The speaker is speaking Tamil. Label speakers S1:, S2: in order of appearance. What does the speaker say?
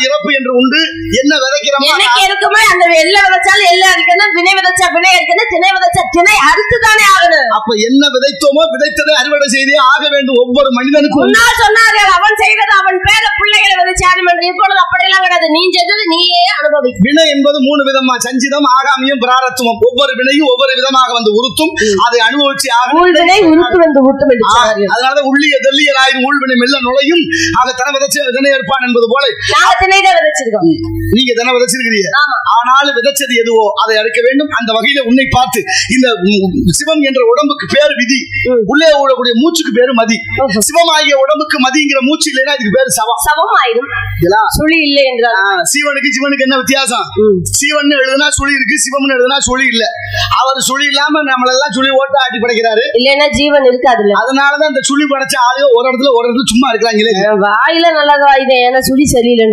S1: இறப்பு என்று உண்டு. என்ன விதைக்கிறோமோ
S2: எனக்கு இருக்குமே அந்த எல்லை விதைச்சாலும் எல்லை அடிக்கணும், வினை விதைச்சா வினை அடிக்கணும், திணை விதைச்சா திணை அறுத்துதானே ஆகணும்.
S1: அப்ப என்ன விதைத்தோமோ விதைத்ததை அறுவடை செய்தே ஆக வேண்டும். ஒவ்வொரு மனிதனுக்கும்
S2: முன்னால் சொன்னார்கள், அவன் செய்தது அவன் பேர பிள்ளைகளை விதைச்சாரும் என்று. இப்பொழுது அப்படியெல்லாம் கிடையாது. நீ செய்தது நீயே அனுபவி.
S1: வினை என்பது 3 விதமா: சஞ்சிதம், ஆகாமியம், பிராரத்துவம். ஒவ்வொரு வினையும் ஒவ்வொரு விதமாக வந்து உறுத்தும். அதை அனுபவிச்சு
S2: ஊழ்வினை உருத்து வந்து ஊட்டும் என்று சொன்னார்கள்.
S1: அதனாலதான் உள்ளிய தெல்லியராயின் ஊழ்வினை மெல்ல நுழையும். ஆக தன விதைச்சு தினை ஏற்பான் என்பது போல
S2: திணைதான் விதைச்சிருக்கோம்.
S1: நீங்க தின விதைச்சிருக்கிறீங்க. ஆனால் விதைச்சது எதுவோ அதை அறுக்க வேண்டும். அந்த வகையில உன்னை பார்த்து இந்த சிவம் என்ற உடம்புக்கு பேரு விதி, உள்ளே ஓடக்கூடிய மூச்சுக்கு பேரு மதி. சிவமாகிய உடம்புக்கு மதிங்கிற மூச்சு இல்லைன்னா இதுக்கு பேரு சவம்.
S2: சவம் ஆயிடும். சுழி இல்லை என்றால்
S1: சீவனுக்கு சிவனுக்கு என்ன வித்தியாசம்? சீவன் எழுதுனா சுழி இருக்கு, சிவம்னு எழுதுனா சுழி இல்ல. அவர் சுழி இல்லாம நம்மளெல்லாம் சுழி ஓட்டு ஆட்டி படைக்கிறாரு.
S2: இல்லைன்னா ஜீவன் இருக்காது.
S1: அதனாலதான் அந்த சுழி படைச்ச ஆளுங்க ஒரு இடத்துல சும்மா இருக்கிறாங்களே.
S2: வாயில நல்லா வாயுதே, ஏன்னா சுழி சரியில்லை.